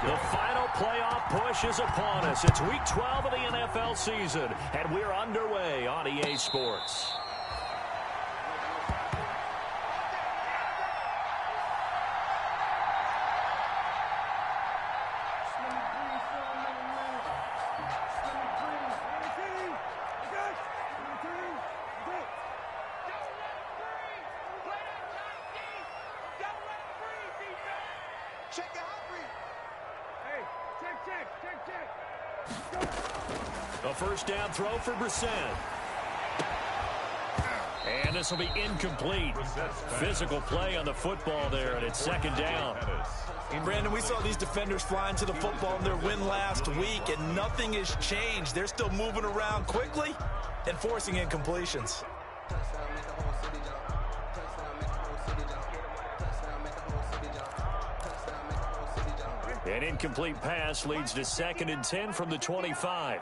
The final playoff push is upon us. It's Week 12 of the NFL season, and we're underway on EA Sports. A first down throw for Brissett. And this will be incomplete. Physical play on the football there, and it's second down. Brandon, we saw these defenders flying to the football in their win last week, and nothing has changed. They're still moving around quickly and forcing incompletions. An incomplete pass leads to 2nd and 10 from the 25.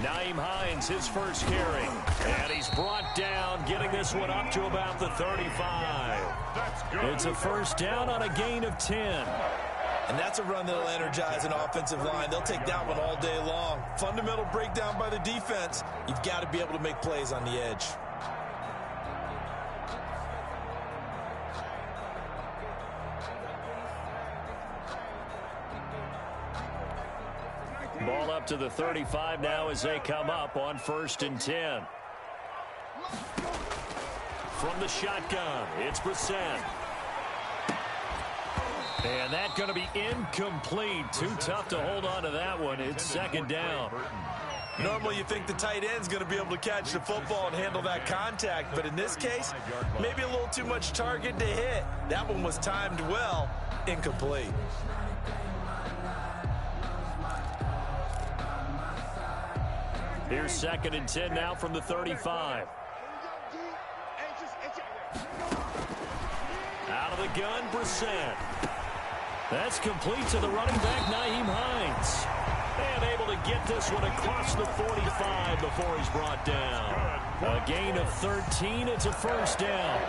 Nyheim Hines, his first carry. And he's brought down, getting this one up to about the 35. It's a first down on a gain of 10. And that's a run that'll energize an offensive line. They'll take that one all day long. Fundamental breakdown by the defense. You've got to be able to make plays on the edge. Ball up to the 35 now as they come up on 1st and 10. From the shotgun, it's Brissett. And that's going to be incomplete. Too tough to hold on to that one. It's 2nd down. Normally you think the tight end's going to be able to catch the football and handle that contact, but in this case, maybe a little too much target to hit. That one was timed well, incomplete. Here's 2nd and 10 now from the 35. Out of the gun, Brissett. That's complete to the running back, Nyheim Hines. And able to get this one across the 45 before he's brought down. A gain of 13. It's a first down.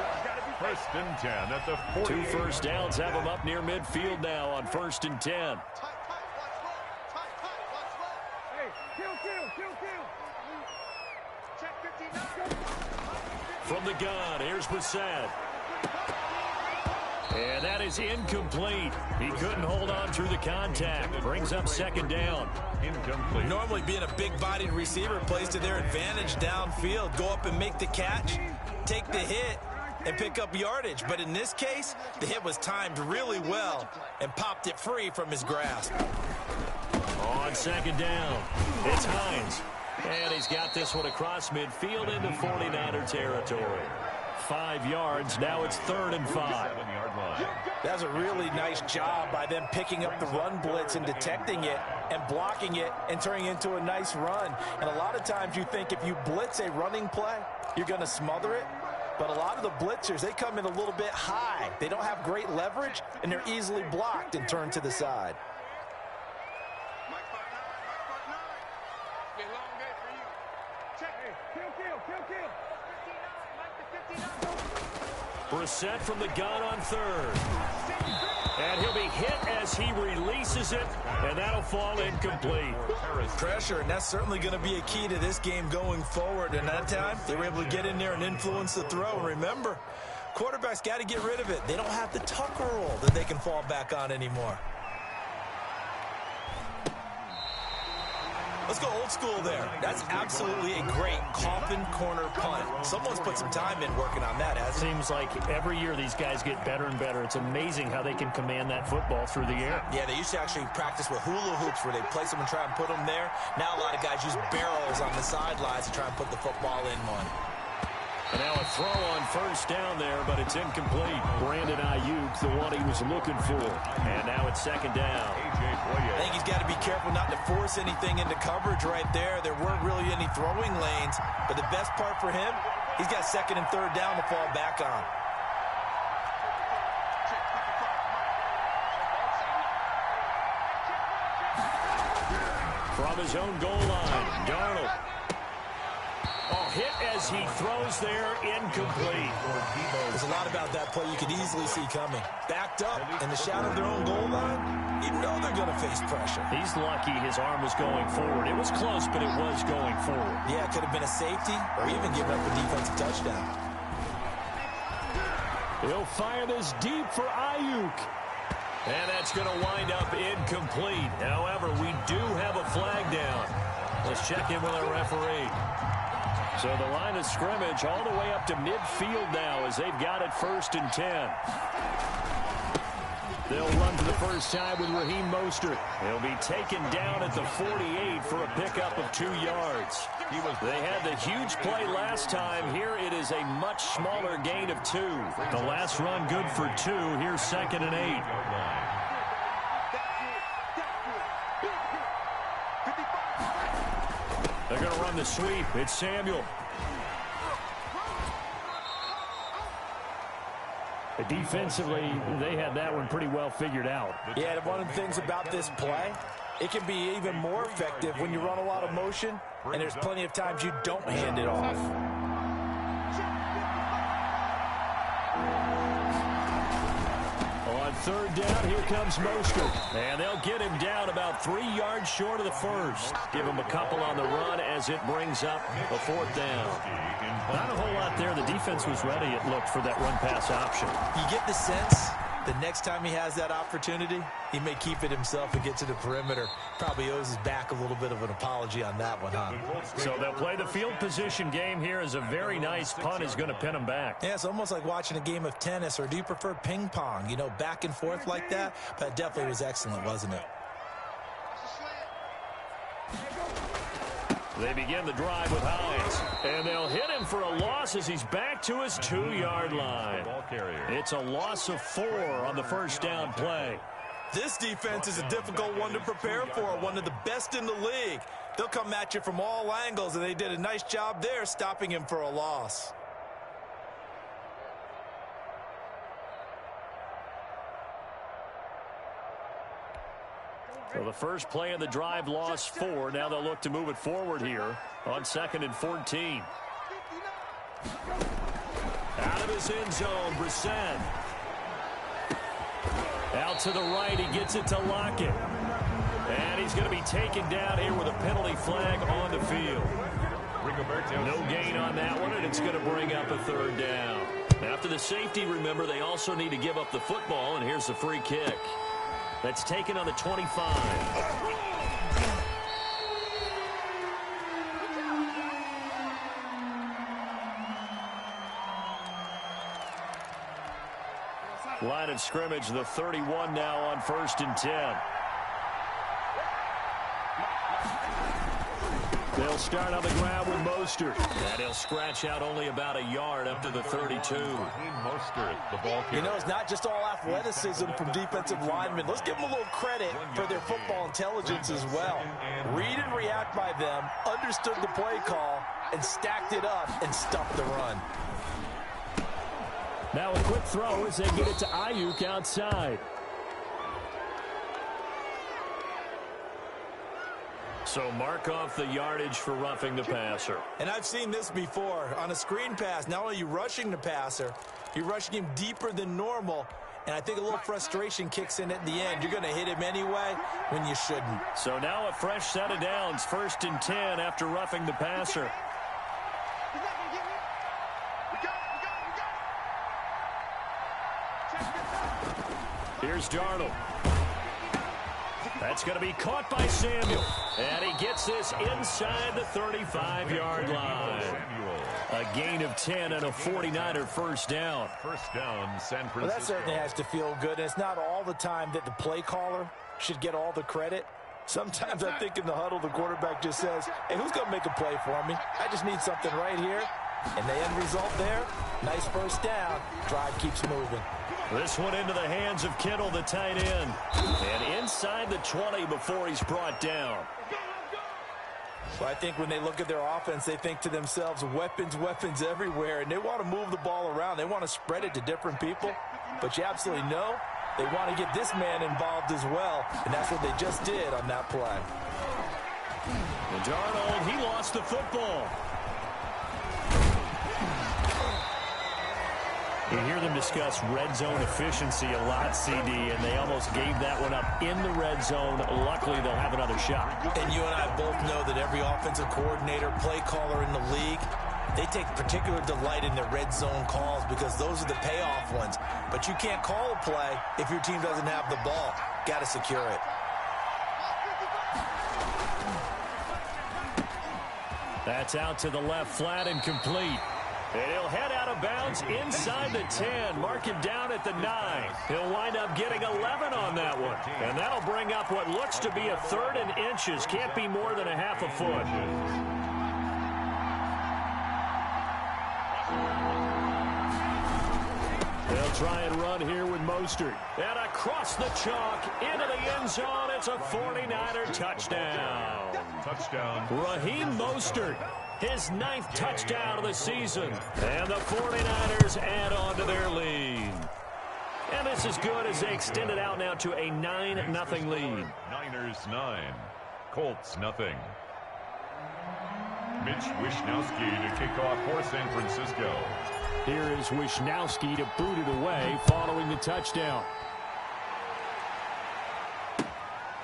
1st and 10 at the 40. 2 first downs have him up near midfield now on 1st and 10. From the gun, here's Brissett. And that is incomplete. He couldn't hold on through the contact. Brings up 2nd down. Incomplete. Normally being a big-bodied receiver plays to their advantage downfield. Go up and make the catch, take the hit, and pick up yardage. But in this case, the hit was timed really well and popped it free from his grasp. On 2nd down, it's Hines. And he's got this one across midfield into 49er territory. 5 yards. Now it's 3rd and 5. That's a really nice job by them picking up the run blitz and detecting it and blocking it and turning it into a nice run. And a lot of times you think if you blitz a running play, you're going to smother it. But a lot of the blitzers, they come in a little bit high. They don't have great leverage, and they're easily blocked and turned to the side. Brissett from the gun on 3rd. And he'll be hit as he releases it, and that'll fall incomplete. Pressure, and that's certainly going to be a key to this game going forward. And that time, they were able to get in there and influence the throw. And remember, quarterbacks got to get rid of it. They don't have the tucker roll that they can fall back on anymore. Let's go old school there. That's absolutely a great coffin corner punt. Someone's put some time in working on that, hasn't it? Seems like every year these guys get better and better. It's amazing how they can command that football through the air. Yeah, they used to actually practice with hula hoops where they place them and try and put them there. Now a lot of guys use barrels on the sidelines to try and put the football in one. And now a throw on 1st down there, but it's incomplete. Brandon Ayuk, the one he was looking for. And now it's 2nd down. I think he's got to be careful not to force anything into coverage right there. There weren't really any throwing lanes. But the best part for him, he's got 2nd and 3rd down to fall back on. From his own goal line, Darnold. Oh, hit as he throws there, incomplete. There's a lot about that play you could easily see coming. Backed up in the shadow of their own goal line, you know they're going to face pressure. He's lucky his arm was going forward. It was close, but it was going forward. Yeah, it could have been a safety or even given up a defensive touchdown. He'll fire this deep for Ayuk. And that's going to wind up incomplete. However, we do have a flag down. Let's check in with our referee. So the line of scrimmage all the way up to midfield now as they've got it 1st and 10. They'll run for the first time with Raheem Mostert. He'll be taken down at the 48 for a pickup of 2 yards. They had the huge play last time. Here it is a much smaller gain of 2. The last run good for 2. Here's 2nd and 8. They're going to run the sweep. It's Samuel. Defensively, they had that one pretty well figured out. Yeah, one of the things about this play, it can be even more effective when you run a lot of motion, and there's plenty of times you don't hand it off. On 3rd down, here comes Mostert. And they'll get him down about 3 yards short of the first. Give him a couple on the run as it brings up a 4th down. Not a whole lot there. The defense was ready, it looked, for that run-pass option. You get the sense the next time he has that opportunity, he may keep it himself and get to the perimeter. Probably owes his back a little bit of an apology on that one, huh? So they'll play the field position game here as a very nice punt is going to pin him back. Yeah, it's almost like watching a game of tennis, or do you prefer ping pong? You know, back and forth like that? But definitely was excellent, wasn't it? They begin the drive with Hines, and they'll hit him for a loss as he's back to his 2-yard line. It's a loss of 4 on the 1st down play. This defense is a difficult one to prepare for, one of the best in the league. They'll come at you from all angles, and they did a nice job there stopping him for a loss. So the first play of the drive lost 4. Now they'll look to move it forward here on 2nd and 14. Out of his end zone, Brissett. Out to the right, he gets it to Lockett. And he's going to be taken down here with a penalty flag on the field. No gain on that one, and it's going to bring up a 3rd down. After the safety, remember, they also need to give up the football, and here's the free kick. That's taken on the 25. Line of scrimmage, the 31 now on 1st and 10. They'll start on the ground with Mostert. And he'll scratch out only about a yard up to the 32. You know, it's not just all athleticism from defensive linemen. Let's give them a little credit for their football intelligence as well. Read and react by them, understood the play call, and stacked it up and stuffed the run. Now a quick throw as they get it to Ayuk outside. So mark off the yardage for roughing the passer. And I've seen this before. On a screen pass, not only are you rushing the passer, you're rushing him deeper than normal. And I think a little frustration kicks in at the end. You're going to hit him anyway when you shouldn't. So now a fresh set of downs, 1st and 10 after roughing the passer. Here's Darnold. That's going to be caught by Samuel. And he gets this inside the 35-yard line. A gain of 10 and a 49er 1st down. 1st down, San Francisco. Well, that certainly has to feel good. And it's not all the time that the play caller should get all the credit. Sometimes I think in the huddle, the quarterback just says, hey, who's going to make a play for me? I just need something right here. And the end result there, nice 1st down. Drive keeps moving. This one into the hands of Kittle, the tight end. And inside the 20 before he's brought down. So I think when they look at their offense, they think to themselves, weapons, weapons everywhere. And they want to move the ball around. They want to spread it to different people. But you absolutely know they want to get this man involved as well. And that's what they just did on that play. And Darnold, he lost the football. You hear them discuss red zone efficiency a lot, CD, and they almost gave that one up in the red zone. Luckily, they'll have another shot. And you and I both know that every offensive coordinator, play caller in the league, they take particular delight in their red zone calls because those are the payoff ones. But you can't call a play if your team doesn't have the ball. Got to secure it. That's out to the left, flat and complete. And he'll head out of bounds inside the 10. Mark him down at the 9. He'll wind up getting 11 on that one. And that'll bring up what looks to be a 3rd and inches. Can't be more than a half a foot. They'll try and run here with Mostert. And across the chalk, into the end zone. It's a 49er touchdown. Touchdown. Raheem Mostert, his 9th touchdown of the season. And the 49ers add on to their lead. And this is good as they extend it out now to a 9-0 lead. Niners 9. Colts nothing. Mitch Wishnowsky to kick off for San Francisco. Here is Wishnowsky to boot it away following the touchdown.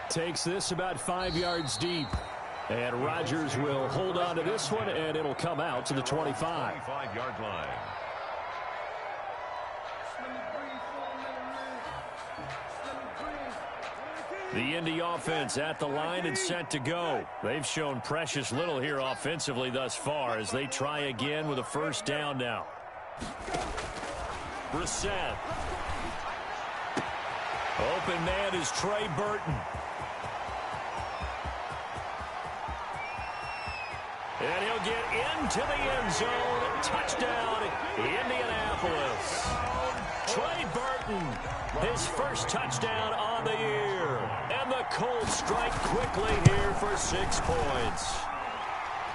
Takes this about 5 yards deep. And Rodgers will hold on to this one, and it'll come out to the 25. 25-yard line. The Indy offense at the line and set to go. They've shown precious little here offensively thus far as they try again with a 1st down now. Brissett. Open man is Trey Burton. And he'll get into the end zone. Touchdown, Indianapolis. Trey Burton, his 1st touchdown on the year. And the Colts strike quickly here for 6 points.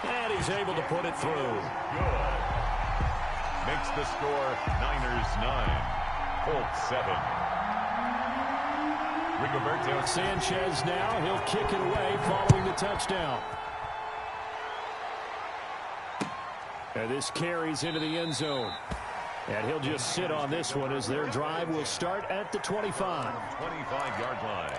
And he's able to put it through. Good. Makes the score Niners 9, Colts 7. Rigoberto Sanchez now, he'll kick it away following the touchdown. And this carries into the end zone. And he'll just sit on this one as their drive will start at the 25. 25-yard line.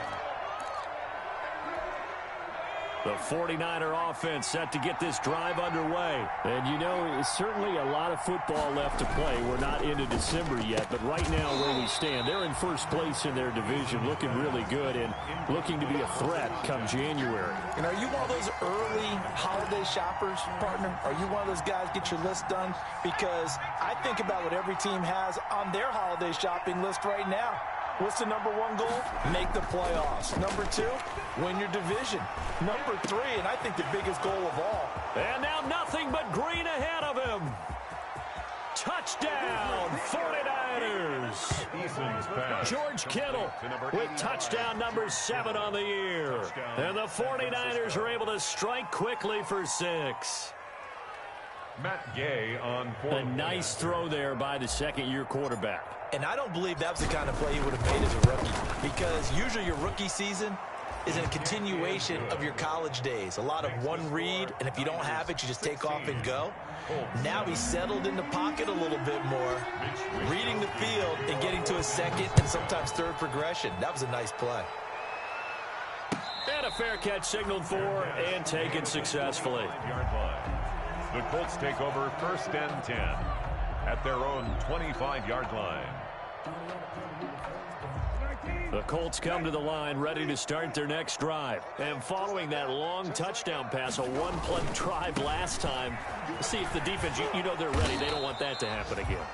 The 49er offense set to get this drive underway. And you know, certainly a lot of football left to play. We're not into December yet, but right now where we stand, they're in 1st place in their division, looking really good and looking to be a threat come January. And are you one of those early holiday shoppers, partner? Are you one of those guys get your list done? Because I think about what every team has on their holiday shopping list right now. What's the #1 goal? Make the playoffs. #2, win your division. #3, and I think the biggest goal of all. And now nothing but green ahead of him. Touchdown, 49ers. George Kittle with touchdown #7 on the year. And the 49ers are able to strike quickly for 6. Matt Gay on 4. A nice throw there by the 2nd-year quarterback. And I don't believe that was the kind of play he would have made as a rookie, because usually your rookie season is a continuation of your college days. A lot of one read, and if you don't have it, you just take off and go. Now he's settled in the pocket a little bit more, reading the field and getting to a 2nd and sometimes 3rd progression. That was a nice play. And a fair catch signaled for and taken successfully. The Colts take over 1st and 10 at their own 25-yard line. The Colts come to the line ready to start their next drive. And following that long touchdown pass, a 1-play drive last time, see if the defense, you know they're ready. They don't want that to happen again.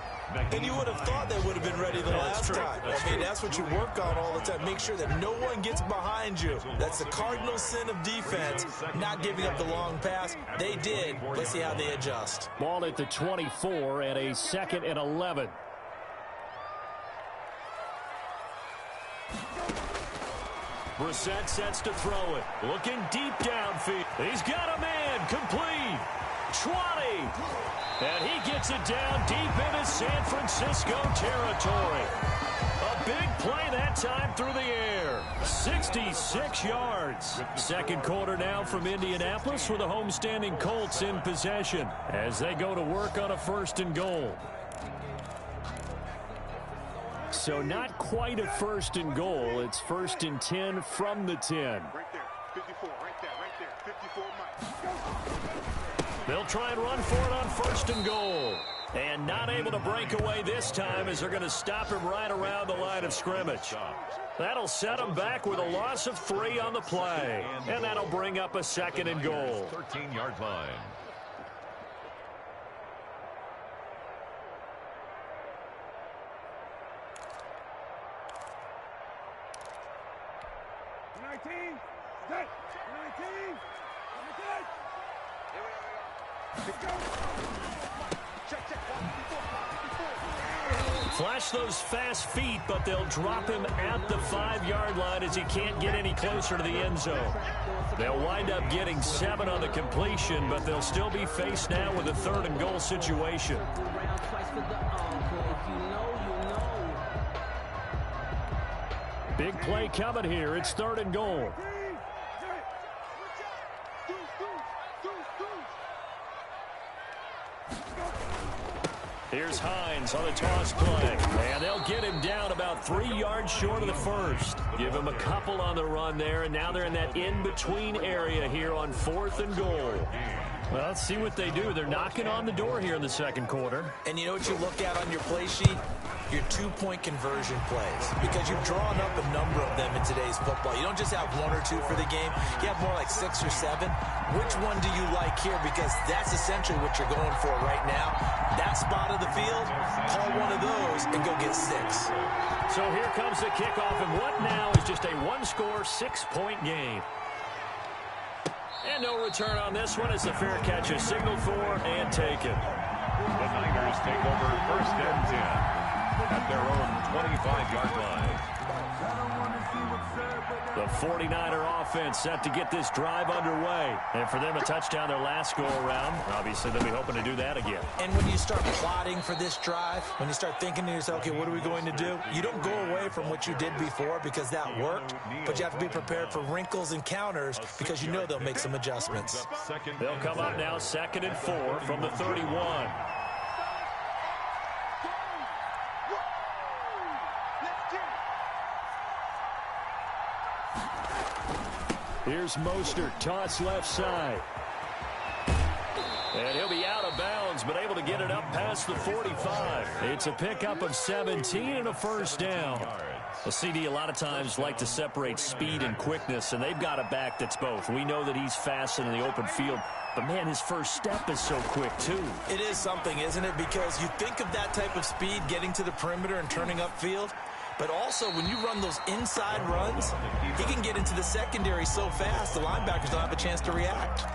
And you would have thought they would have been ready the last time. That's what you work on all the time. Make sure that no one gets behind you. That's the cardinal sin of defense, not giving up the long pass. They did. Let's see how they adjust. Ball at the 24 and a 2nd and 11. Brissett sets to throw it. Looking deep downfield. He's got a man. Complete. 20. And he gets it down deep into San Francisco territory. A big play that time through the air. 66 yards. 2nd quarter now from Indianapolis with the homestanding Colts in possession as they go to work on a 1st and goal. so not quite a 1st and goal. It's 1st and 10 from the 10. Right there, 54, right there, 54 miles. They'll try and run for it on 1st and goal. And not able to break away this time as they're going to stop him right around the line of scrimmage. That'll set him back with a loss of 3 on the play. And that'll bring up a 2nd and goal. 13-yard line. Flash those fast feet, but they'll drop him at the 5-yard line as he can't get any closer to the end zone. They'll wind up getting 7 on the completion, but they'll still be faced now with a 3rd and goal situation. Big play coming here. It's 3rd and goal. Here's Hines on the toss play. And they'll get him down about 3 yards short of the 1st. Give him a couple on the run there, and now they're in that in-between area here on 4th and goal. Well, let's see what they do. They're knocking on the door here in the 2nd quarter. And you know what you look at on your play sheet? Your 2-point conversion plays, because you've drawn up a number of them in today's football. You don't just have 1 or 2 for the game. You have more like 6 or 7. Which one do you like here? Because that's essentially what you're going for right now. That spot of the field, call one of those and go get 6. So here comes the kickoff, and what now is just a 1-score, 6-point game. And no return on this one as the fair catch is signaled for and taken. The Niners take over 1st and 10 at their own 25-yard line. The 49er offense set to get this drive underway. And for them, a touchdown their last go-around. Obviously, they'll be hoping to do that again. And when you start plotting for this drive, when you start thinking to yourself, okay, what are we going to do? You don't go away from what you did before because that worked, but you have to be prepared for wrinkles and counters because you know they'll make some adjustments. They'll come up now 2nd and 4 from the 31. Here's Mostert, toss left side. And he'll be out of bounds, but able to get it up past the 45. It's a pickup of 17 and a 1st down. The CD a lot of times like to separate speed and quickness, and they've got a back that's both. We know that he's fast in the open field, but, man, his first step is so quick, too. It is something, isn't it? Because you think of that type of speed getting to the perimeter and turning upfield, but also when you run those inside runs, he can get into the secondary so fast the linebackers don't have a chance to react.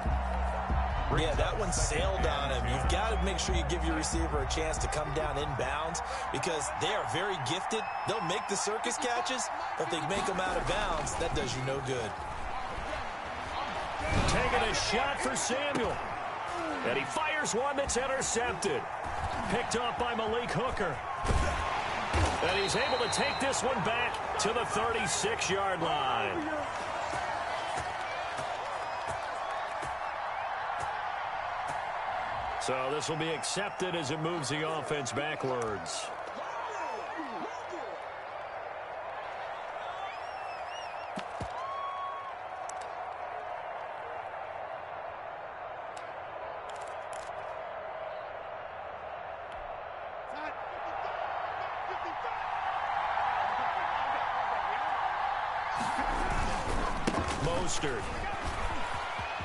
Yeah, that one sailed on him. You've got to make sure you give your receiver a chance to come down inbounds because they are very gifted. They'll make the circus catches, but if they make them out of bounds, that does you no good. Taking a shot for Samuel. And he fires one that's intercepted. Picked off by Malik Hooker. And he's able to take this one back to the 36-yard line. So this will be accepted as it moves the offense backwards. Mostert.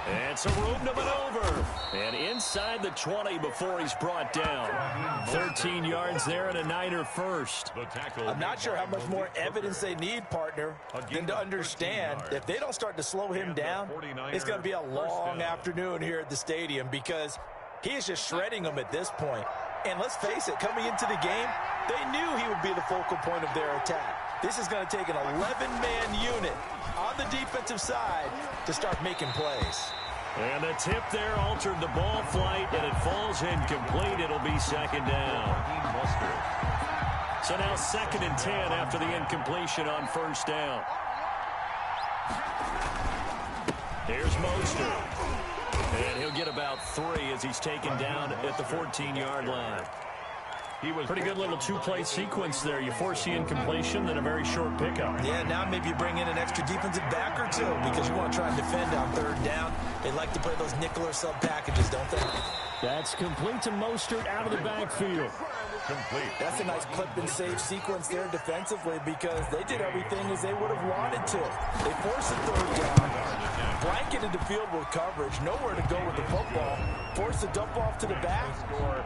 And some room to maneuver. And inside the 20 before he's brought down. 13 yards there and a Niner first. I'm not sure how much more evidence they need, partner, than to understand if they don't start to slow him down, it's going to be a long afternoon here at the stadium because he is just shredding them at this point. And let's face it, coming into the game, they knew he would be the focal point of their attack. This is going to take an 11-man unit on the defensive side to start making plays. And the tip there altered the ball flight, and it falls incomplete. It'll be 2nd down. So now 2nd and 10 after the incompletion on 1st down. Here's Mostert. And he'll get about 3 as he's taken down at the 14-yard line. Pretty good little two-play sequence there. You force the incompletion, then a very short pickup. Yeah, now maybe you bring in an extra defensive back or two because you want to try and defend on third down. They like to play those nickel or sub packages, don't they? That's complete to Mostert out of the backfield. Complete. That's a nice clip and save sequence there defensively because they did everything as they would have wanted to. They forced a third down, blanketed the field with coverage, nowhere to go with the football, forced the dump off to the back,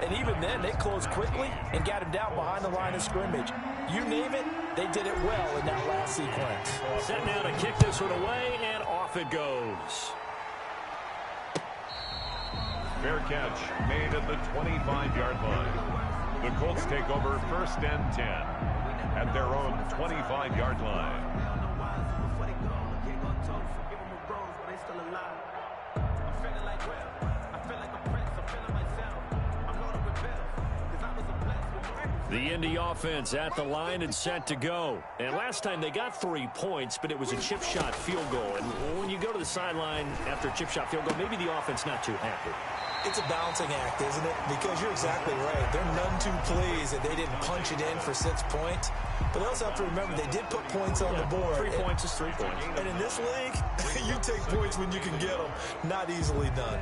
and even then they closed quickly and got him down behind the line of scrimmage. You name it, they did it well in that last sequence. Set now to kick this one away, and off it goes. Fair catch made at the 25-yard line. The Colts take over 1st and 10 at their own 25-yard line. The Indy offense at the line and set to go. And last time they got 3 points, but it was a chip shot field goal. And when you go to the sideline after a chip shot field goal, maybe the offense not too happy. It's a balancing act, isn't it? Because you're exactly right. They're none too pleased that they didn't punch it in for 6 points. But they also have to remember they did put points on the board. 3 points is 3 points. And in this league, you take points when you can get them. Not easily done.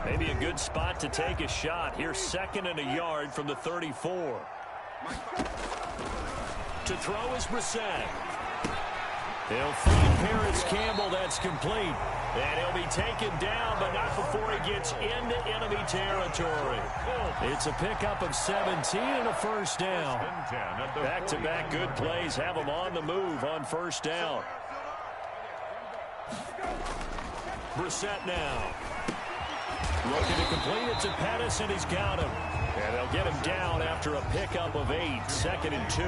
Maybe a good spot to take a shot. Here's 2nd and a yard from the 34. To throw is Brissett. He'll find Paris Campbell. That's complete. And he'll be taken down, but not before he gets into enemy territory. It's a pickup of 17 and a first down. Back-to-back good plays have him on the move on first down. Brissett now. Looking to complete it to Pettis, and he's got him. And they'll get him down after a pickup of 8. 2nd and 2.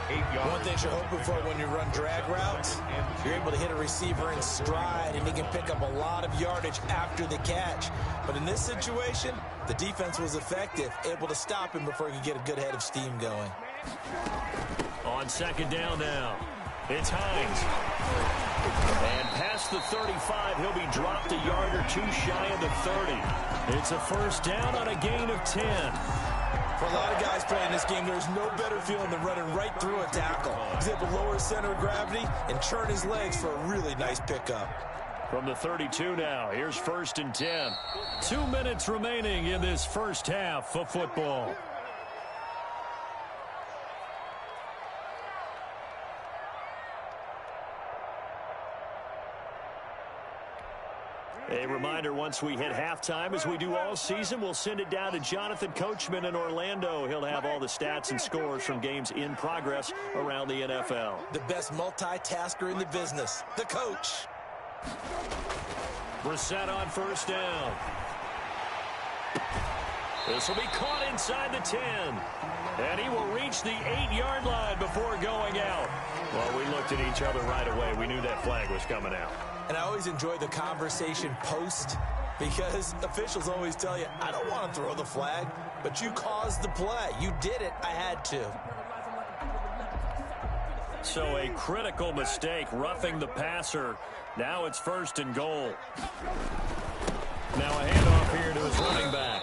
One thing you're hoping for when you run drag routes, you're able to hit a receiver in stride, and he can pick up a lot of yardage after the catch. But in this situation, the defense was effective, able to stop him before he could get a good head of steam going. On 2nd down now, it's Hines. And past the 35, he'll be dropped a yard or 2 shy of the 30. It's a first down on a gain of 10. For a lot of guys playing this game, there's no better feeling than running right through a tackle. He's able to lower his center of gravity and turn his legs for a really nice pickup. From the 32 now, here's 1st and 10. 2 minutes remaining in this first half of football. A reminder, once we hit halftime, as we do all season, we'll send it down to Jonathan Coachman in Orlando. He'll have all the stats and scores from games in progress around the NFL. The best multitasker in the business, the coach. Brissett on first down. This will be caught inside the 10. And he will reach the 8-yard line before going out. Well, we looked at each other right away. We knew that flag was coming out. And I always enjoy the conversation post because officials always tell you, I don't want to throw the flag, but you caused the play. You did it. I had to. So a critical mistake, roughing the passer. Now it's 1st and goal. Now a handoff here to his running back.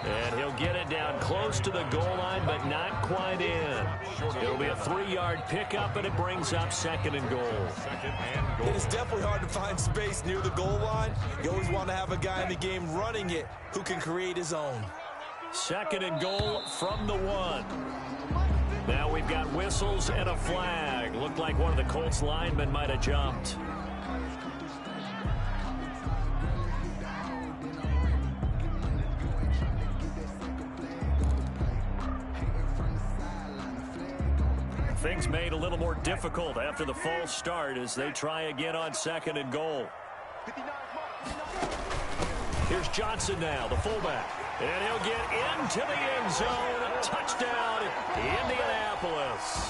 And he'll get it down close to the goal line, but not quite in. It'll be a 3-yard pickup, and it brings up 2nd and goal. It is definitely hard to find space near the goal line. You always want to have a guy in the game running it who can create his own. 2nd and goal from the 1. Now we've got whistles and a flag. Looked like one of the Colts linemen might have jumped. Things made a little more difficult after the false start as they try again on 2nd and goal. Here's Johnson now, the fullback. And he'll get into the end zone. Touchdown, Indianapolis.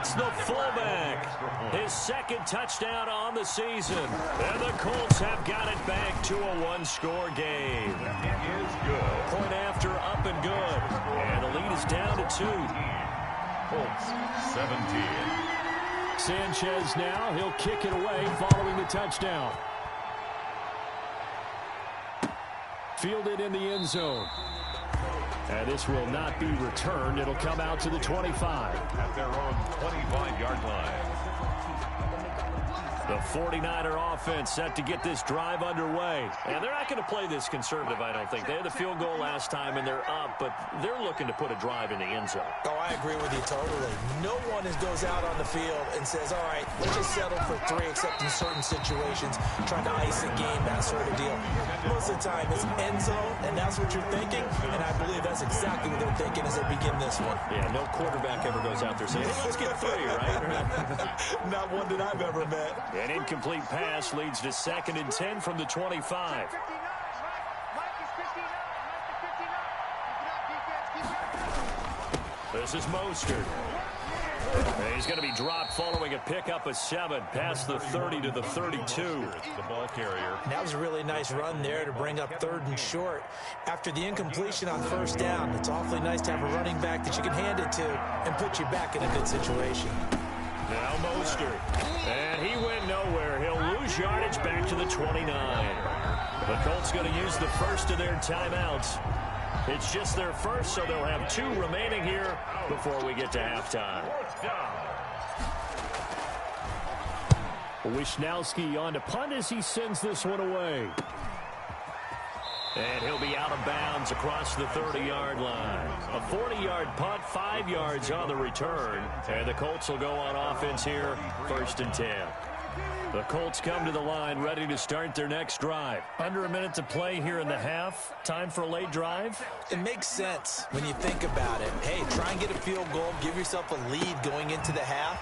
It's the fullback. His 2nd touchdown on the season. And the Colts have got it back to a 1-score game. It is good. Point after, up and good. And the lead is down to 2. Colts 17. Sanchez now, he'll kick it away following the touchdown. Fielded in the end zone. And this will not be returned. It'll come out to the 25. At their own 25-yard line. The 49er offense set to get this drive underway. And they're not going to play this conservative, I don't think. They had the field goal last time, and they're up, but they're looking to put a drive in the end zone. Oh, I agree with you totally. No one goes out on the field and says, all right, let's just settle for 3, except in certain situations, trying to ice a game, that sort of deal. Most of the time, it's end zone, and that's what you're thinking, and I believe that's exactly what they're thinking as they begin this one. Yeah, no quarterback ever goes out there saying, hey, let's get 3, right? Not one that I've ever met. An incomplete pass leads to 2nd and 10 from the 25. This is Mostert. He's going to be dropped following a pickup of 7 past the 30 to the 32. The ball carrier. That was a really nice run there to bring up 3rd and short. After the incompletion on 1st down, it's awfully nice to have a running back that you can hand it to and put you back in a good situation. Now Mostert. And he went nowhere. He'll lose yardage back to the 29. The Colts going to use the first of their timeouts. It's just their first, so they'll have 2 remaining here before we get to halftime. Wisnowski on to punt as he sends this one away. And he'll be out of bounds across the 30-yard line. A 40-yard punt, 5 yards on the return. And the Colts will go on offense here, 1st and 10. The Colts come to the line ready to start their next drive. Under a minute to play here in the half. Time for a late drive? It makes sense when you think about it. Hey, try and get a field goal, give yourself a lead going into the half.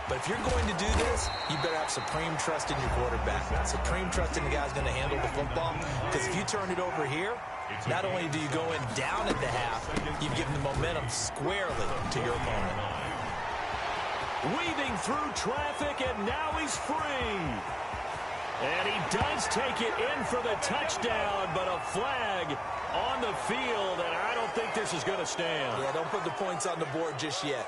But if you're going to do this, you better have supreme trust in your quarterback. Supreme trust in the guy who's going to handle the football. Because if you turn it over here, not only do you go in down at the half, you've given the momentum squarely to your opponent. Weaving through traffic, and now he's free. And he does take it in for the touchdown, but a flag on the field, and I don't think this is going to stand. Yeah, don't put the points on the board just yet.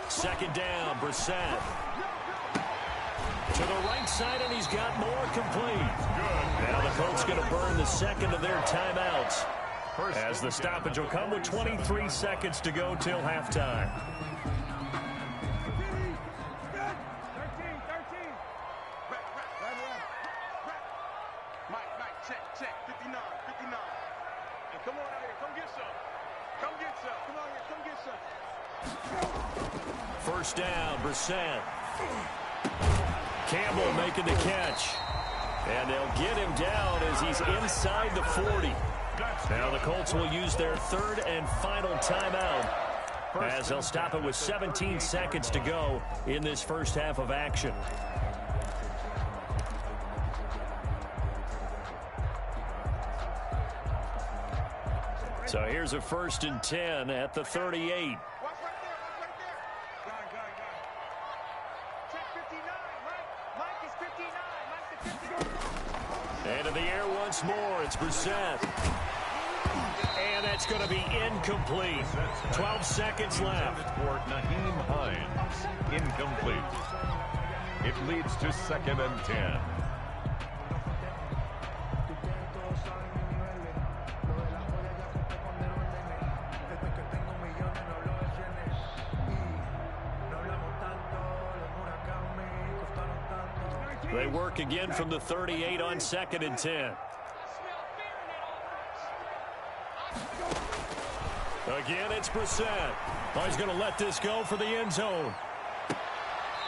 Second down, Brissett. To the right side, and he's got more complete. Now the Colts going to burn the second of their timeouts. As the stoppage will come with 23 seconds to go till halftime. Check, 59. And come on out here, come get some. Come get some. Come on here, come get some. First down, Brissett. Campbell making the catch. And they'll get him down as he's inside the 40. Now the Colts will use their 3rd and final timeout as they'll stop it with 17 seconds to go in this first half of action. So here's a 1st and 10 at the 38. And in the air once more, it's Brissett. And that's going to be incomplete. 12 seconds left. For Nyheim Hines, incomplete. It leads to 2nd and 10. They work again from the 38 on 2nd and 10. Again, it's Brissett. Oh, he's going to let this go for the end zone.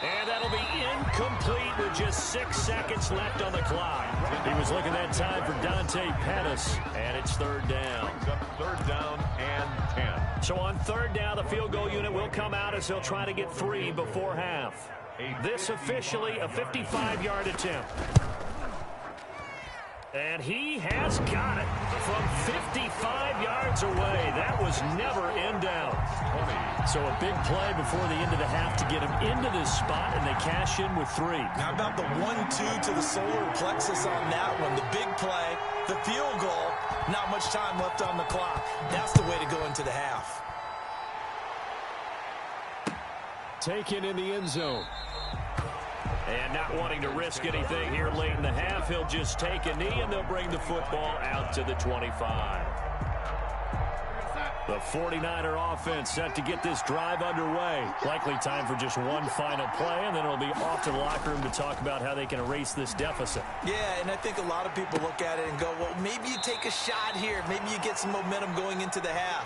And that'll be incomplete with just 6 seconds left on the clock. He was looking that time for Dante Pettis, and it's 3rd down. 3rd down and 10. So on 3rd down, the field goal unit will come out as they'll try to get 3 before half. This officially a 55-yard attempt. And he has got it from 55 yards away. That was never in down. So a big play before the end of the half to get him into this spot, and they cash in with 3. How about the 1-2 to the solar plexus on that one? The big play, the field goal, not much time left on the clock. That's the way to go into the half. Taken in the end zone. And not wanting to risk anything here late in the half, he'll just take a knee, and they'll bring the football out to the 25. The 49er offense set to get this drive underway. Likely time for just one final play, and then it'll be off to the locker room to talk about how they can erase this deficit. Yeah, and I think a lot of people look at it and go, well, maybe you take a shot here. Maybe you get some momentum going into the half.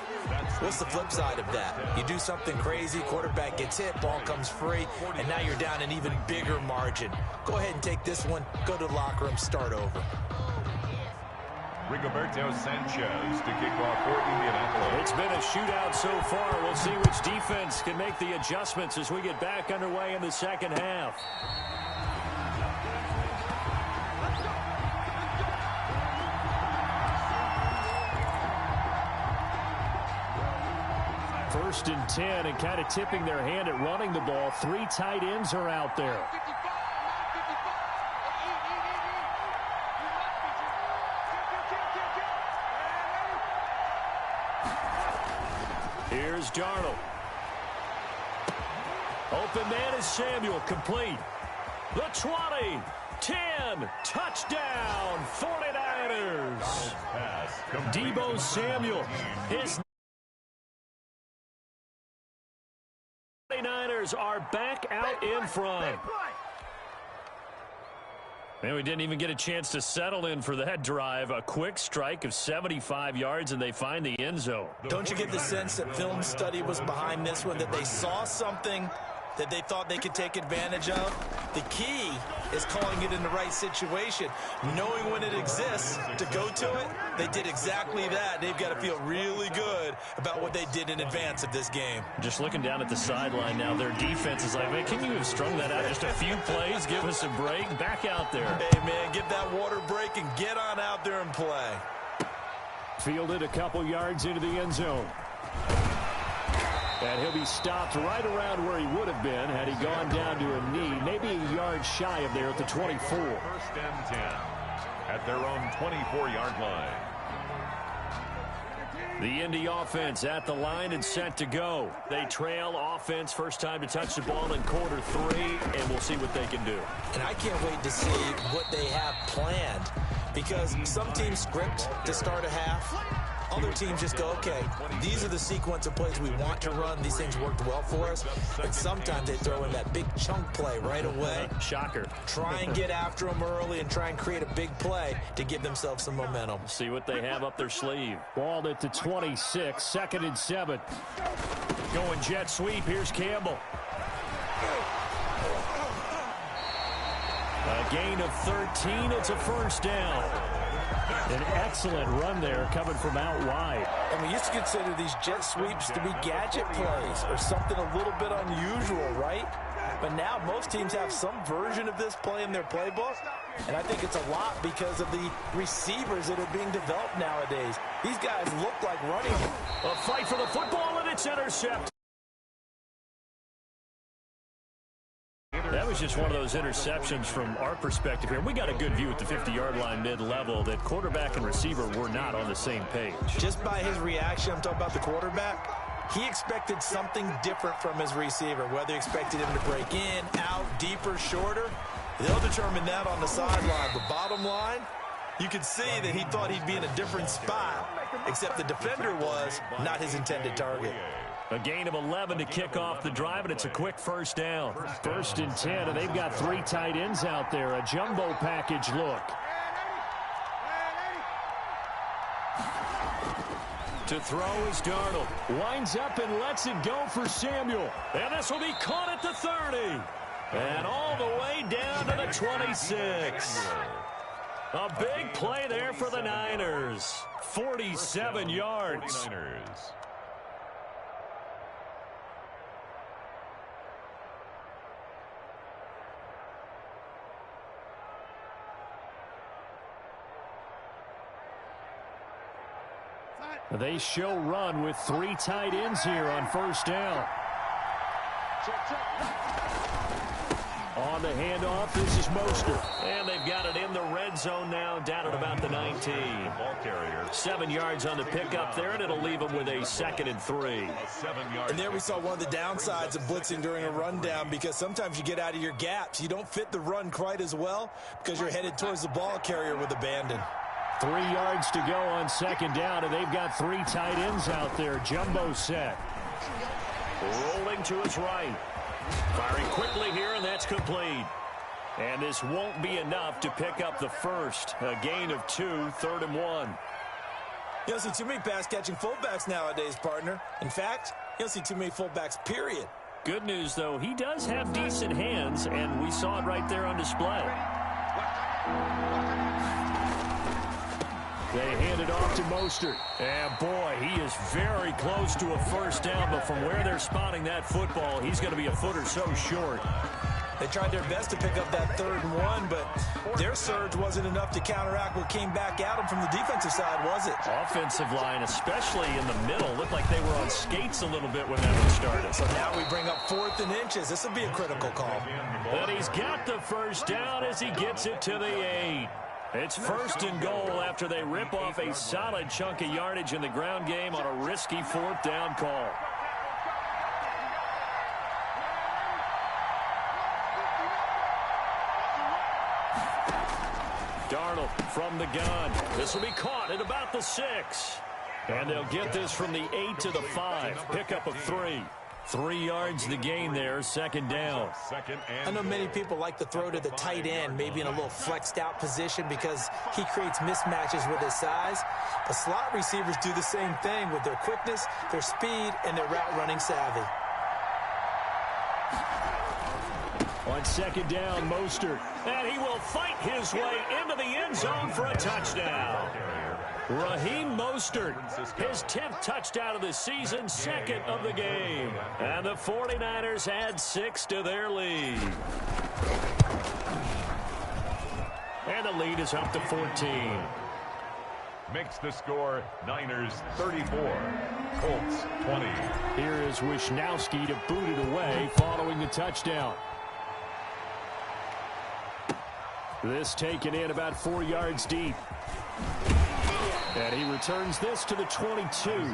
What's the flip side of that? You do something crazy, quarterback gets hit, ball comes free, and now you're down an even bigger margin. Go ahead and take this one, go to the locker room, start over. Rigoberto Sanchez to kick off for Indianapolis. It's been a shootout so far. We'll see which defense can make the adjustments as we get back underway in the second half. First and 10, and kind of tipping their hand at running the ball. 3 tight ends are out there. Here's Darnold. Open man is Samuel, complete. The 20, 10, touchdown, 49ers. Deebo Samuel, his 49ers are back out in front. And we didn't even get a chance to settle in for that drive. A quick strike of 75 yards, and they find the end zone. Don't you get the sense that film study was behind this one, that they saw something that they thought they could take advantage of? The key is calling it in the right situation, knowing when it exists to go to it. They did exactly that. They've got to feel really good about what they did in advance of this game. Just looking down at the sideline now, their defense is like, man, can you have strung that out just a few plays? Give us a break. Back out there. Hey, man, give that water break and get on out there and play. Fielded a couple yards into the end zone. And he'll be stopped right around where he would have been had he gone down to a knee, maybe a yard shy of there at the 24. First and 10 at their own 24-yard line. The Indy offense at the line and set to go. They trail offense, first time to touch the ball in quarter 3, and we'll see what they can do. And I can't wait to see what they have planned, because some teams script to start a half. Other teams just go, okay, these are the sequence of plays we want to run. These things worked well for us. And sometimes they throw in that big chunk play right away. Shocker. Try and get after them early and try and create a big play to give themselves some momentum. See what they have up their sleeve. Ball at the 26, 2nd and 7. Going jet sweep. Here's Campbell. A gain of 13. It's a first down. An excellent run there coming from out wide. And we used to consider these jet sweeps to be gadget plays or something a little bit unusual, right? But now most teams have some version of this play in their playbook. And I think it's a lot because of the receivers that are being developed nowadays. These guys look like running. A fight for the football, and it's intercepted. That was just one of those interceptions from our perspective here. We got a good view at the 50-yard line mid-level that quarterback and receiver were not on the same page. Just by his reaction, I'm talking about the quarterback, he expected something different from his receiver, whether he expected him to break in, out, deeper, shorter. They'll determine that on the sideline. But bottom line, you could see that he thought he'd be in a different spot, except the defender was not his intended target. A gain of 11 to kick off the drive, and it's a quick first down. 1st and 10, and they've got 3 tight ends out there. A jumbo package look. To throw is Darnold. Winds up and lets it go for Samuel. And this will be caught at the 30. And all the way down to the 26. A big play there for the Niners. 47 yards. They show run with 3 tight ends here on first down. On the handoff, this is Mostert. And they've got it in the red zone now, down at about the 19. Ball carrier. 7 yards on the pickup there, and it'll leave them with a 2nd and 3. And there we saw one of the downsides of blitzing during a rundown, because sometimes you get out of your gaps. You don't fit the run quite as well because you're headed towards the ball carrier with abandon. 3 yards to go on 2nd down, and they've got 3 tight ends out there. Jumbo set. Rolling to his right. Firing quickly here, and that's complete. And this won't be enough to pick up the first. A gain of 2, 3rd and 1. You don't see too many pass-catching fullbacks nowadays, partner. In fact, you don't see too many fullbacks, period. Good news, though, he does have decent hands, and we saw it right there on display. They hand it off to Mostert. And, boy, he is very close to a first down, but from where they're spotting that football, he's going to be a foot or so short. They tried their best to pick up that 3rd and 1, but their surge wasn't enough to counteract what came back at them from the defensive side, was it? Offensive line, especially in the middle, looked like they were on skates a little bit when that one started. So now we bring up 4th and inches. This will be a critical call. But he's got the first down as he gets it to the 8. It's 1st and goal after they rip off a solid chunk of yardage in the ground game on a risky 4th down call. Darnold from the gun. This will be caught at about the 6. And they'll get this from the 8 to the 5. Pickup of 3. 3 yards the gain there, 2nd down. I know many people like to throw to the tight end, maybe in a little flexed out position because he creates mismatches with his size. But slot receivers do the same thing with their quickness, their speed, and their route running savvy. On 2nd down, Mostert. And he will fight his way into the end zone for a touchdown. Raheem Mostert, his 10th touchdown of the season, 2nd of the game. And the 49ers add 6 to their lead. And the lead is up to 14. Makes the score Niners 34, Colts 20. Here is Wisnowski to boot it away following the touchdown. This taken in about 4 yards deep. And he returns this to the 22. Rodgers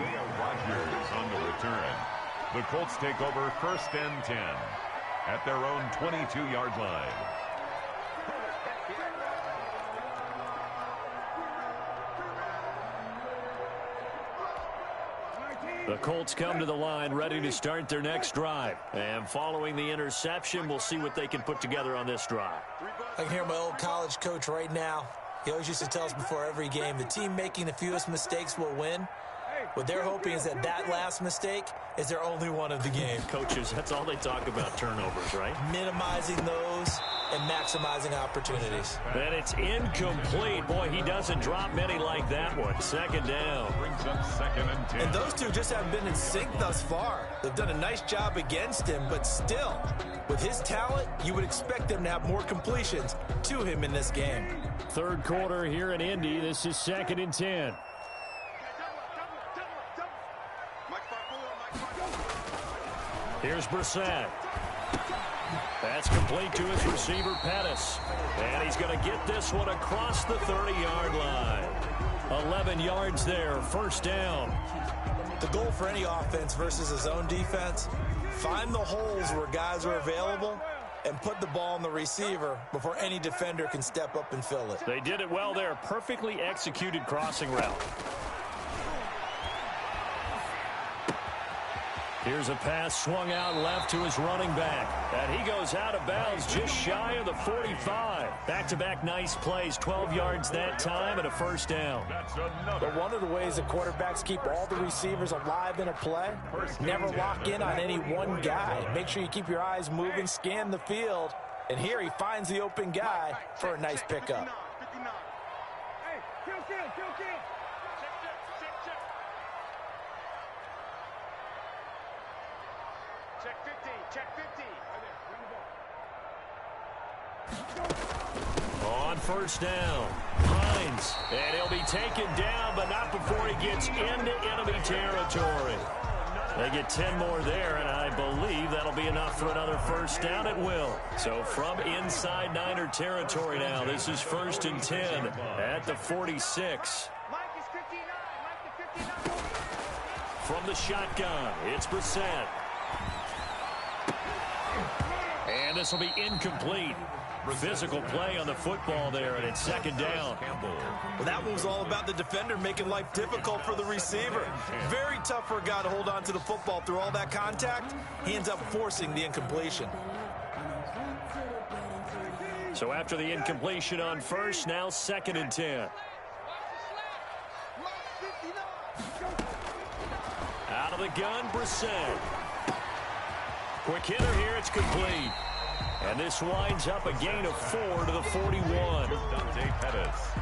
on the return. The Colts take over 1st and 10 at their own 22-yard line. The Colts come to the line ready to start their next drive. And following the interception, we'll see what they can put together on this drive. I can hear my old college coach right now. He always used to tell us before every game, the team making the fewest mistakes will win. What they're hoping is that that last mistake is their only one of the game. Coaches, that's all they talk about, turnovers, right? Minimizing those and maximizing opportunities. And it's incomplete. Boy, he doesn't drop many like that one. 2nd down. Brings up 2nd and 10. And those two just haven't been in sync thus far. They've done a nice job against him, but still, with his talent, you would expect them to have more completions to him in this game. 3rd quarter here in Indy. This is 2nd and 10. Here's Brissett. That's complete to his receiver, Pettis. And he's going to get this one across the 30-yard line. 11 yards there, 1st down. The goal for any offense versus his own defense, find the holes where guys are available and put the ball on the receiver before any defender can step up and fill it. They did it well there. Perfectly executed crossing route. Here's a pass swung out left to his running back. And he goes out of bounds just shy of the 45. Back-to-back nice plays, 12 yards that time and a 1st down. But one of the ways the quarterbacks keep all the receivers alive in a play, never lock in on any one guy. Make sure you keep your eyes moving, scan the field. And here he finds the open guy for a nice pickup. Check 50, check 50. On first down, Hines, and he'll be taken down, but not before he gets into enemy territory. They get 10 more there, and I believe that'll be enough for another first down. It will. So from inside Niner territory now, this is 1st and 10 at the 46. From the shotgun, it's Brissett. And this will be incomplete. Physical play on the football there, and it's 2nd down. Well, that one was all about the defender making life difficult for the receiver. Very tough for a guy to hold on to the football through all that contact. He ends up forcing the incompletion. So after the incompletion on first, now 2nd and 10. Out of the gun, Brissett. Quick hitter here, it's complete. And this winds up a gain of 4 to the 41.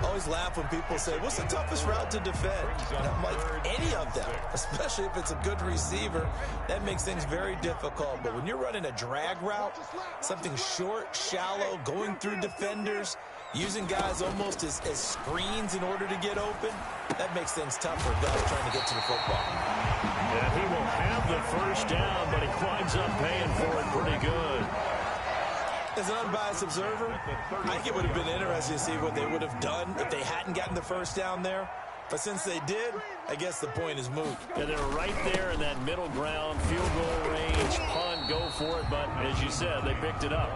Always laugh when people say, what's the toughest route to defend? And I'm like, any of them, especially if it's a good receiver. That makes things very difficult. But when you're running a drag route, something short, shallow, going through defenders, using guys almost as screens in order to get open, that makes things tough for guys trying to get to the football. Yeah, he will have the first down, but he winds up paying for it pretty good. As an unbiased observer, I think it would have been interesting to see what they would have done if they hadn't gotten the first down there. But since they did, I guess the point is moot. Yeah, they're right there in that middle ground, field goal range, punt, go for it. But as you said, they picked it up.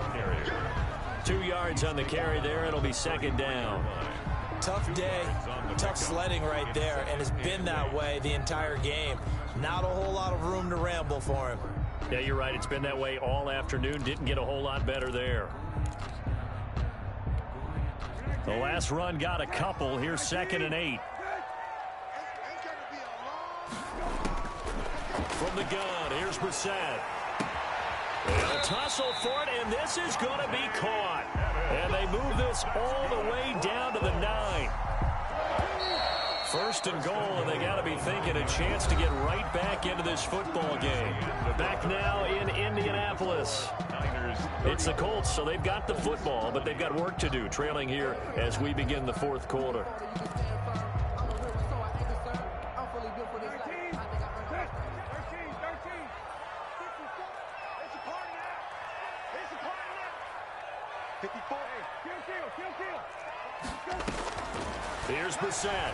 2 yards on the carry there. It'll be 2nd down. Tough day, tough sledding right there, and it's been that way the entire game. Not a whole lot of room to ramble for him. Yeah, you're right. It's been that way all afternoon. Didn't get a whole lot better there. The last run got a couple. Here's 2nd and 8. From the gun, here's Brissett. They'll tussle for it, and this is going to be caught. And they move this all the way down to the 9. 1st and goal, and they got to be thinking a chance to get right back into this football game. Back now in Indianapolis. It's the Colts, so they've got the football, but they've got work to do, trailing here as we begin the 4th quarter. Here's Brissett.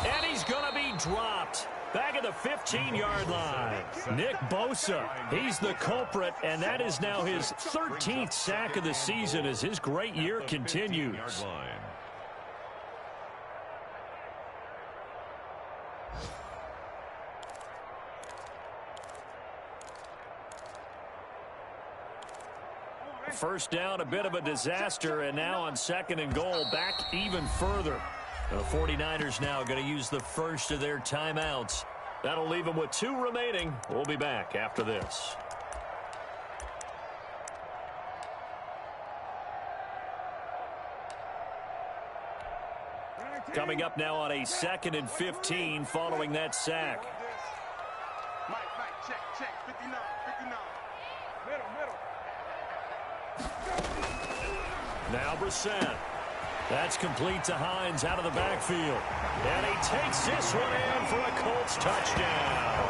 And he's going to be dropped. Back at the 15-yard line. Nick Bosa, he's the culprit, and that is now his 13th sack of the season as his great year continues. First down, a bit of a disaster, and now on 2nd and goal, back even further. The 49ers now going to use the first of their timeouts. That'll leave them with 2 remaining. We'll be back after this. Coming up now on a 2nd and 15 following that sack. Mike, check, 59. Middle. Now Brissett. That's complete to Hines out of the backfield. And he takes this one in for a Colts touchdown.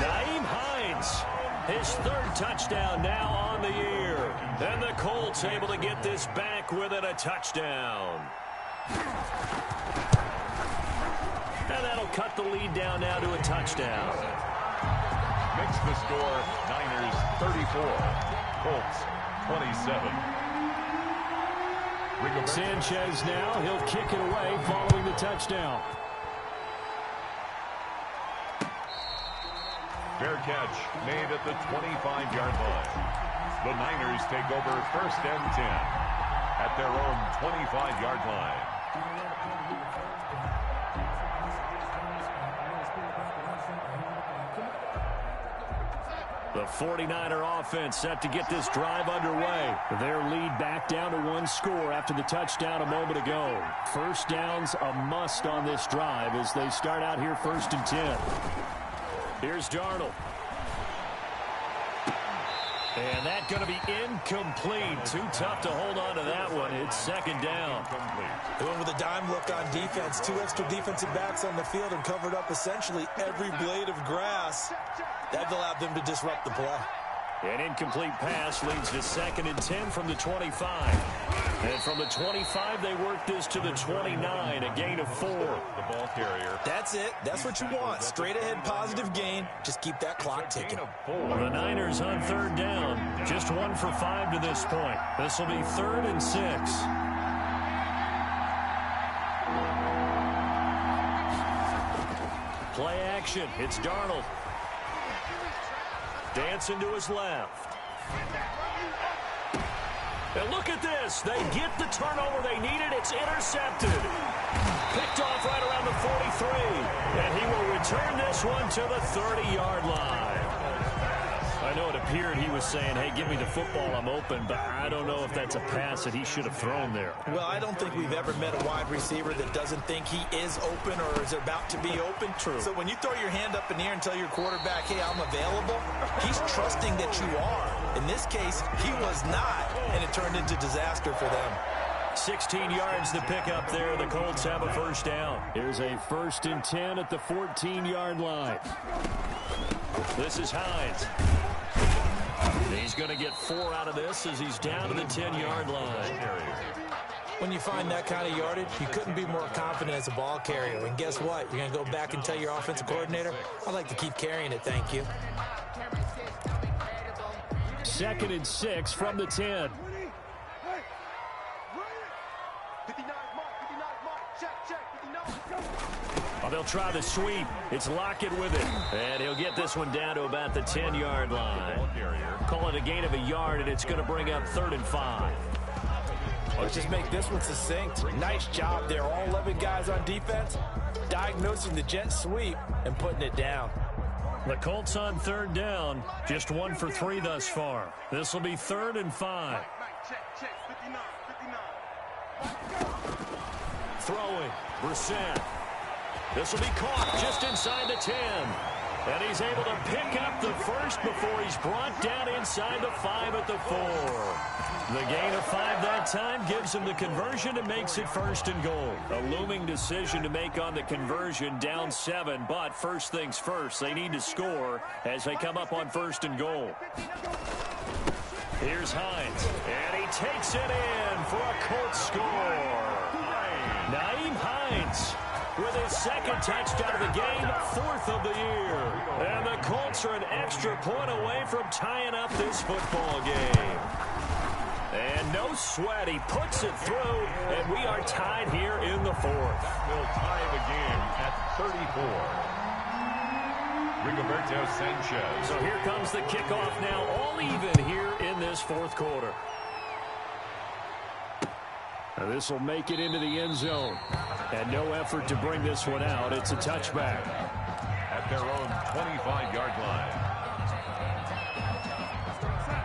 Nyheim Hines, his 3rd touchdown now on the year. And the Colts able to get this back with it, a touchdown. And that'll cut the lead down now to a touchdown. Makes the score Niners 34, Colts 27. Sanchez now, he'll kick it away following the touchdown. Fair catch made at the 25-yard line. The Niners take over 1st and 10 at their own 25-yard line. The 49er offense set to get this drive underway. Their lead back down to 1 score after the touchdown a moment ago. First down's a must on this drive as they start out here 1st and 10. Here's Darnold. And that's going to be incomplete. Too tough to hold on to that one. It's second down. They went with a dime look on defense. 2 extra defensive backs on the field and covered up essentially every blade of grass. That allowed them to disrupt the play. An incomplete pass leads to 2nd and 10 from the 25. And from the 25, they work this to the 29, a gain of 4. The ball carrier. That's it. That's what you want. Straight ahead positive gain. Just keep that clock ticking. The Niners on 3rd down. Just 1 for 5 to this point. This will be 3rd and 6. Play action. It's Darnold. Dancing to his left. And look at this. They get the turnover they needed. It's intercepted. Picked off right around the 43. And he will return this one to the 30-yard line. I know it appeared he was saying, hey, give me the football, I'm open, but I don't know if that's a pass that he should have thrown there. Well, I don't think we've ever met a wide receiver that doesn't think he is open or is about to be open. True. So when you throw your hand up in the air and tell your quarterback, hey, I'm available, he's trusting that you are. In this case, he was not, and it turned into disaster for them. 16 yards to pick up there. The Colts have a first down. Here's a 1st and 10 at the 14-yard line. This is Hines. He's going to get 4 out of this as he's down to the 10-yard line. When you find that kind of yardage, you couldn't be more confident as a ball carrier. And guess what? You're going to go back and tell your offensive coordinator, I'd like to keep carrying it, thank you. 2nd and 6 from the 10. Oh, they'll try the sweep. It's Lockett with it. And he'll get this one down to about the 10-yard line. Call it a gain of a yard, and it's going to bring up 3rd and 5. Let's just make this one succinct. Nice job there. All 11 guys on defense diagnosing the jet sweep and putting it down. The Colts on 3rd down. Just 1 for 3 thus far. This will be 3rd and 5. Throwing. Brissett. This will be caught just inside the 10. And he's able to pick up the first before he's brought down inside the 5 at the 4. The gain of 5 that time gives him the conversion and makes it 1st and goal. A looming decision to make on the conversion, down 7. But first things first, they need to score as they come up on 1st and goal. Here's Hines. And he takes it in for a Colts score. Nyheim Hines with his 2nd touchdown of the game, 4th of the year. And the Colts are an extra point away from tying up this football game. And no sweat, he puts it through, and we are tied here in the 4th. Will tie the game at 34. Rigoberto Sanchez. So here comes the kickoff now, all even here in this 4th quarter. Now this will make it into the end zone. And no effort to bring this one out. It's a touchback. At their own 25-yard line.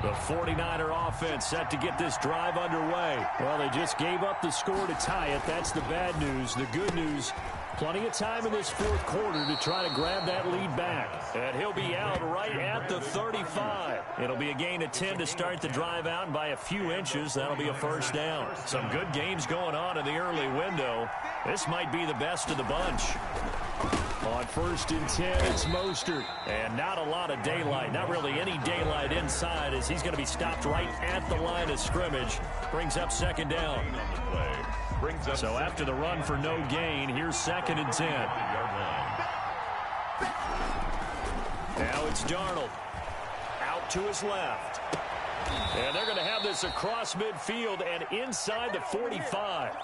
The 49er offense set to get this drive underway. Well, they just gave up the score to tie it. That's the bad news. The good news, plenty of time in this 4th quarter to try to grab that lead back. And he'll be out right at the 35. It'll be a gain of 10 to start the drive out, and by a few inches, that'll be a first down. Some good games going on in the early window. This might be the best of the bunch. On 1st and 10, it's Mostert. And not a lot of daylight, not really any daylight inside, as he's going to be stopped right at the line of scrimmage. Brings up 2nd down. So after the run for no gain, here's 2nd and 10. Now it's Darnold. Out to his left. And they're going to have this across midfield and inside the 45.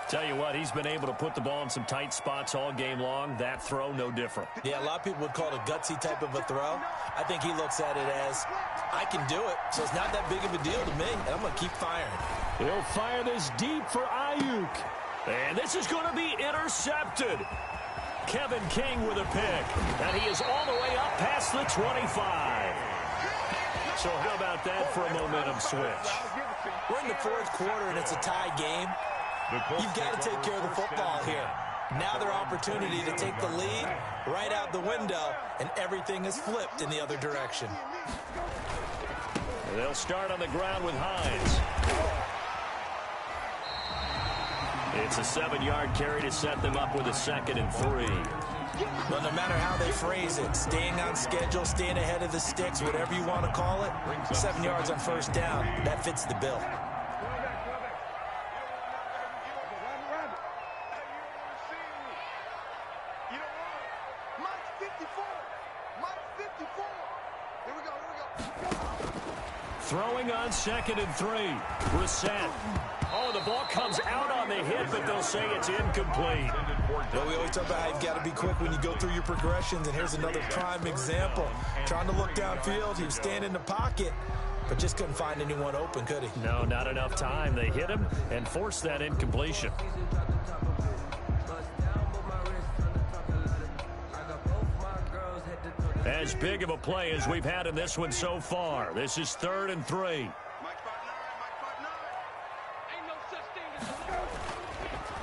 Tell you what, he's been able to put the ball in some tight spots all game long. That throw, no different. Yeah, a lot of people would call it a gutsy type of a throw. I think he looks at it as, I can do it, so it's not that big of a deal to me, and I'm going to keep firing. He'll fire this deep for Ayuk. And this is going to be intercepted. Kevin King with a pick. And he is all the way up past the 25. So how about that for a momentum switch? We're in the 4th quarter, and it's a tie game. You've got to take care of the football here. Now their opportunity to take the lead right out the window, and everything is flipped in the other direction. They'll start on the ground with Hines. It's a 7-yard carry to set them up with a 2nd and 3. Well, no matter how they phrase it, staying on schedule, staying ahead of the sticks, whatever you want to call it, 7 yards on first down, that fits the bill. Throwing on 2nd and 3. Brissett. Oh, the ball comes out on the hit, but they'll say it's incomplete. Well, we always talk about how you've got to be quick when you go through your progressions, and here's another prime example. Trying to look downfield, he was standing in the pocket, but just couldn't find anyone open, could he? No, not enough time. They hit him and forced that incompletion. As big of a play as we've had in this one so far. This is 3rd and 3.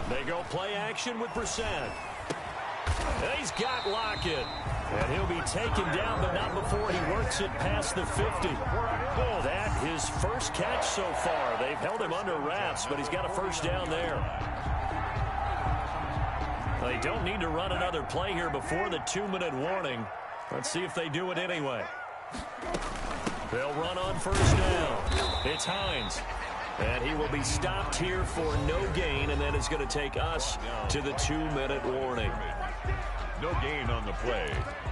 They go play action with Brissett. He's got Lockett. And he'll be taken down, but not before he works it past the 50. Oh, that his first catch so far. They've held him under wraps, but he's got a first down there. They don't need to run another play here before the 2-minute warning. Let's see if they do it anyway. They'll run on first down. It's Hines. And he will be stopped here for no gain, and then it's going to take us to the 2-minute warning. No gain on the play.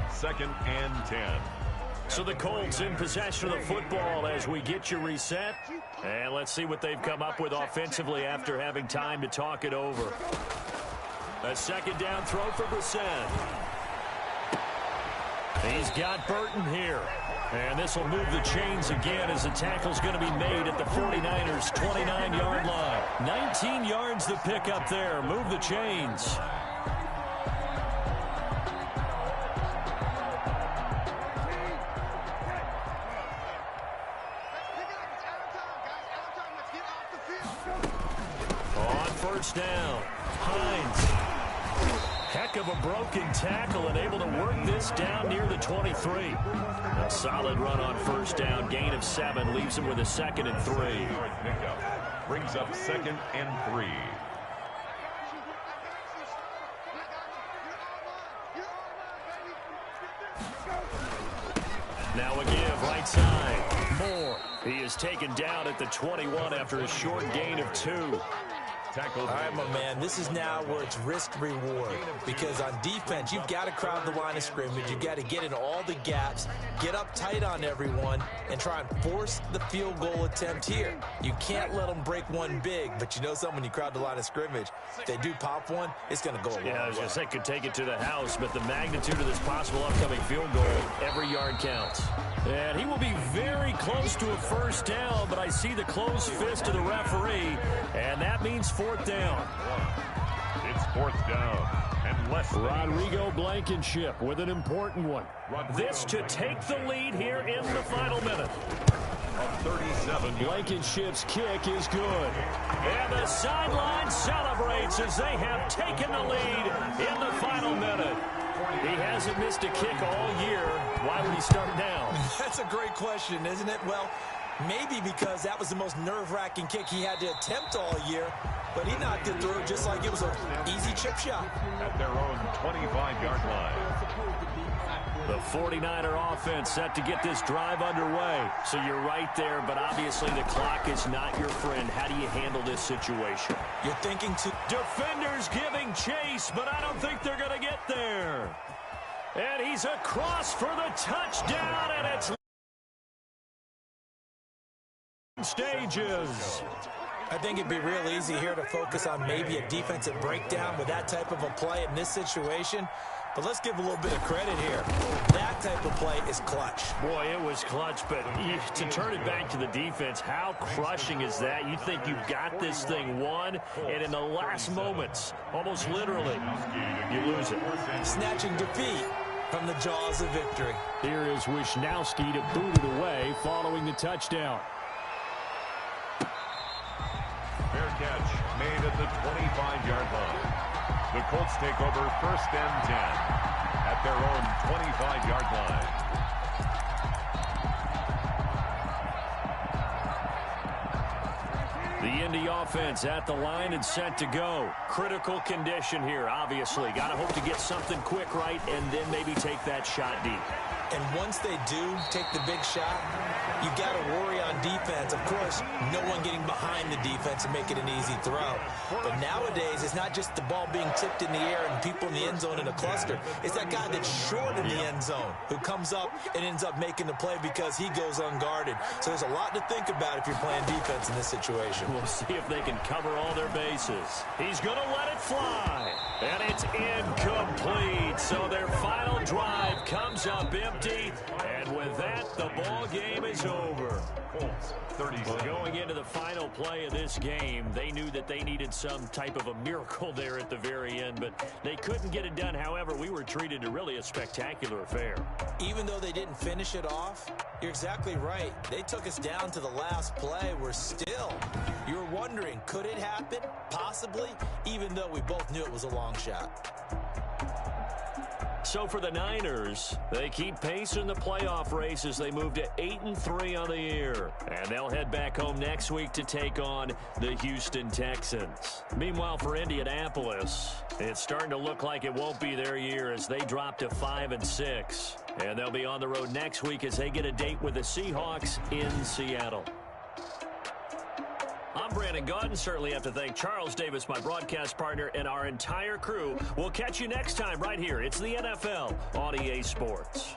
2nd and 10. So the Colts in possession of the football as we get you reset. And let's see what they've come up with offensively after having time to talk it over. A 2nd down throw for Brissett. He's got Burton here. And this will move the chains again as the tackle's going to be made at the 49ers' 29-yard line. 19 yards to pick up there. Move the chains. On first down, Hines. Heck of a broken tackle and able to work this down near the 23. A solid run on first down. Gain of 7 leaves him with a 2nd and 3. Brings up 2nd and 3. Now a give right side. Moore. He is taken down at the 21 after a short gain of 2. All right, my man, this is now where it's risk-reward, because on defense, you've got to crowd the line of scrimmage. You've got to get in all the gaps, get up tight on everyone, and try and force the field goal attempt here. You can't let them break one big, but you know something, when you crowd the line of scrimmage, if they do pop one, it's going to go a long way. Yeah, I was going to say, could take it to the house, but the magnitude of this possible upcoming field goal, every yard counts. And he will be very close to a first down, but I see the closed fist of the referee, and that means 4th down. It's 4th down and less than Rodrigo Blankenship with an important one. This to take the lead here in the final minute. 37. Blankenship's kick is good. And the sideline celebrates as they have taken the lead in the final minute. He hasn't missed a kick all year. Why would he start now? That's a great question, isn't it? Well, maybe because that was the most nerve-wracking kick he had to attempt all year, but he knocked it through just like it was an easy chip shot. At their own 25-yard line. The 49er offense set to get this drive underway. So you're right there, but obviously the clock is not your friend. How do you handle this situation? You're thinking to... Defenders giving chase, but I don't think they're going to get there. And he's across for the touchdown, and it's stages. I think it'd be real easy here to focus on maybe a defensive breakdown with that type of a play in this situation. But let's give a little bit of credit here. That type of play is clutch. Boy, it was clutch, but to turn it back to the defense, how crushing is that? You think you've got this thing won, and in the last moments, almost literally, you lose it. Snatching defeat from the jaws of victory. Here is Wisnowski to boot it away following the touchdown. Fair catch made at the 25-yard line. The Colts take over 1st and 10 at their own 25-yard line. The Indy offense at the line and set to go. Critical condition here, obviously. Got to hope to get something quick right and then maybe take that shot deep. And once they do take the big shot, you got to worry on defense. Of course, no one getting behind the defense and make it an easy throw. But nowadays, it's not just the ball being tipped in the air and people in the end zone in a cluster. It's that guy that's short in the end zone who comes up and ends up making the play because he goes unguarded. So there's a lot to think about if you're playing defense in this situation. We'll see if they can cover all their bases. He's going to let it fly. And it's incomplete. So their final drive comes up empty. And with that, the ball game is over. Well, going into the final play of this game, they knew that they needed some type of a miracle there at the very end, but they couldn't get it done. However, we were treated to really a spectacular affair. Even though they didn't finish it off, you're exactly right. They took us down to the last play. You were wondering, could it happen? Possibly, even though we both knew it was a long shot. So for the Niners, they keep pace in the playoff race as they move to 8-3 on the year. And they'll head back home next week to take on the Houston Texans. Meanwhile, for Indianapolis, it's starting to look like it won't be their year as they drop to 5-6. And they'll be on the road next week as they get a date with the Seahawks in Seattle. I'm Brandon Gaudin. Certainly have to thank Charles Davis, my broadcast partner, and our entire crew. We'll catch you next time right here. It's the NFL on EA Sports.